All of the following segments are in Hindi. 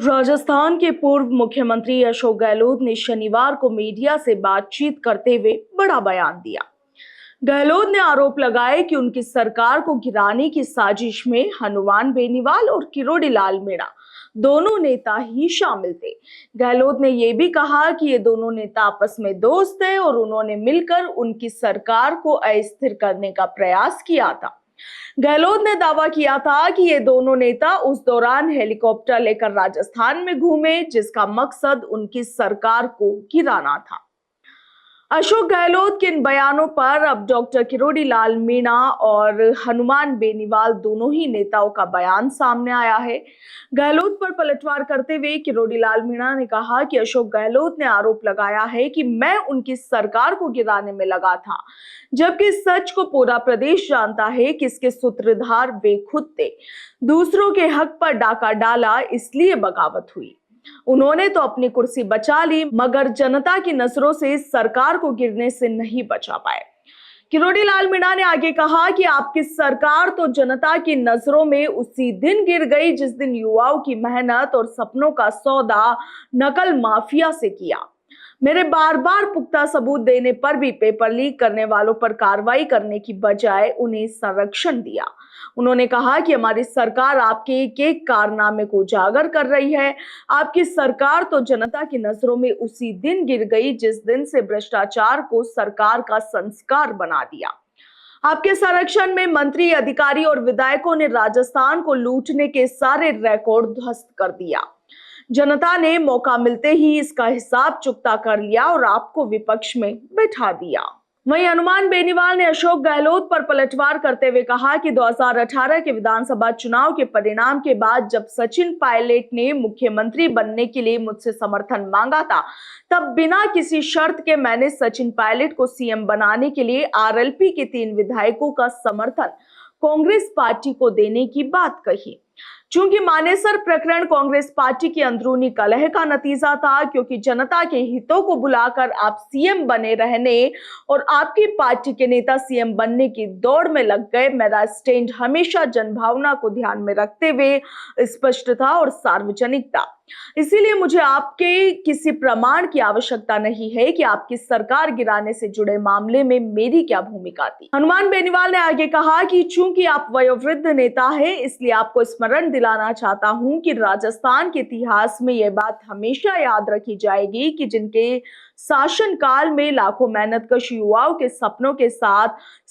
राजस्थान के पूर्व मुख्यमंत्री अशोक गहलोत ने शनिवार को मीडिया से बातचीत करते हुए बड़ा बयान दिया। गहलोत ने आरोप लगाए कि उनकी सरकार को गिराने की साजिश में हनुमान बेनीवाल और किरोड़ी लाल मीणा दोनों नेता ही शामिल थे। गहलोत ने यह भी कहा कि ये दोनों नेता आपस में दोस्त थे और उन्होंने मिलकर उनकी सरकार को अस्थिर करने का प्रयास किया था। गहलोत ने दावा किया था कि ये दोनों नेता उस दौरान हेलीकॉप्टर लेकर राजस्थान में घूमे, जिसका मकसद उनकी सरकार को गिराना था। अशोक गहलोत के इन बयानों पर अब डॉक्टर किरोड़ी लाल मीणा और हनुमान बेनीवाल दोनों ही नेताओं का बयान सामने आया है। गहलोत पर पलटवार करते हुए किरोड़ी लाल मीणा ने कहा कि अशोक गहलोत ने आरोप लगाया है कि मैं उनकी सरकार को गिराने में लगा था, जबकि सच को पूरा प्रदेश जानता है कि इसके सूत्रधार वे खुद थे। दूसरों के हक पर डाका डाला, इसलिए बगावत हुई। उन्होंने तो अपनी कुर्सी बचा ली, मगर जनता की नजरों से सरकार को गिरने से नहीं बचा पाए। किरोड़ी लाल मीणा ने आगे कहा कि आपकी सरकार तो जनता की नजरों में उसी दिन गिर गई जिस दिन युवाओं की मेहनत और सपनों का सौदा नकल माफिया से किया। मेरे बार बार पुख्ता सबूत देने पर भी पेपर लीक करने वालों पर कार्रवाई करने की बजाय उन्हें संरक्षण दिया। उन्होंने कहा कि हमारी सरकार आपके एक एक कारनामे को उजागर कर रही है। आपकी सरकार तो जनता की नजरों में उसी दिन गिर गई जिस दिन से भ्रष्टाचार को सरकार का संस्कार बना दिया। आपके संरक्षण में मंत्री, अधिकारी और विधायकों ने राजस्थान को लूटने के सारे रिकॉर्ड ध्वस्त कर दिया। जनता ने मौका मिलते ही इसका हिसाब चुकता कर लिया और आपको विपक्ष में बिठा दिया। वहीं हनुमान बेनीवाल ने अशोक गहलोत पर पलटवार करते हुए कहा कि 2018 के विधानसभा चुनाव के परिणाम के बाद जब सचिन पायलट ने मुख्यमंत्री बनने के लिए मुझसे समर्थन मांगा था, तब बिना किसी शर्त के मैंने सचिन पायलट को सीएम बनाने के लिए आरएलपी के 3 विधायकों का समर्थन कांग्रेस पार्टी को देने की बात कही। चूंकि मानेसर प्रकरण कांग्रेस पार्टी की अंदरूनी कलह का नतीजा था, क्योंकि जनता के हितों को बुलाकर आप सीएम बने रहने और आपकी पार्टी के नेता सीएम बनने की दौड़ में लग गए। मेरा स्टैंड हमेशा जनभावना को ध्यान में रखते हुए स्पष्ट था और सार्वजनिक था। इसीलिए मुझे आपके किसी प्रमाण की आवश्यकता नहीं है कि आपकी सरकार गिराने से जुड़े मामले में मेरी क्या भूमिका थी। हनुमान बेनीवाल ने आगे कहा कि चूंकि आप वयोवृद्ध नेता हैं, इसलिए आपको स्मरण दिलाना चाहता हूं कि राजस्थान के इतिहास में यह बात हमेशा याद रखी जाएगी कि जिनके शासनकाल में लाखों मेहनतकश युवाओं के सपनों के साथ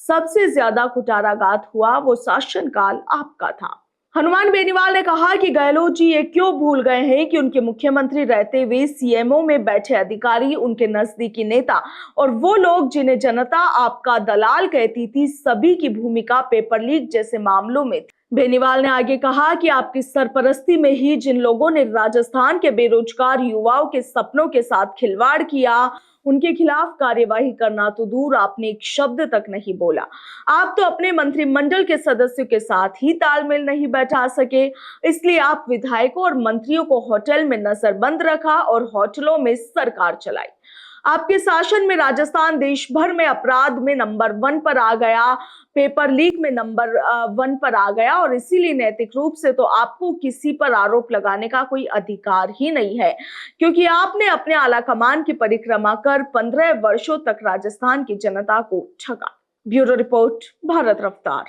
सबसे ज्यादा कुठाराघात हुआ, वो शासनकाल आपका था। हनुमान बेनीवाल ने कहा कि गहलोत जी ये क्यों भूल गए हैं कि उनके मुख्यमंत्री रहते हुए सीएमओ में बैठे अधिकारी, उनके नजदीकी नेता और वो लोग जिन्हें जनता आपका दलाल कहती थी, सभी की भूमिका पेपर लीक जैसे मामलों में थी। बेनीवाल ने आगे कहा कि आपकी सरपरस्ती में ही जिन लोगों ने राजस्थान के बेरोजगार युवाओं के सपनों के साथ खिलवाड़ किया, उनके खिलाफ कार्यवाही करना तो दूर, आपने एक शब्द तक नहीं बोला। आप तो अपने मंत्रिमंडल के सदस्यों के साथ ही तालमेल नहीं बैठा सके, इसलिए आप विधायकों और मंत्रियों को होटल में नजरबंद रखा और होटलों में सरकार चलाई। आपके शासन में राजस्थान देश भर में अपराध में नंबर 1 पर आ गया, पेपर लीक में नंबर 1 पर आ गया और इसीलिए नैतिक रूप से तो आपको किसी पर आरोप लगाने का कोई अधिकार ही नहीं है, क्योंकि आपने अपने आला कमान की परिक्रमा कर 15 वर्षों तक राजस्थान की जनता को ठगा। ब्यूरो रिपोर्ट, भारत रफ्तार।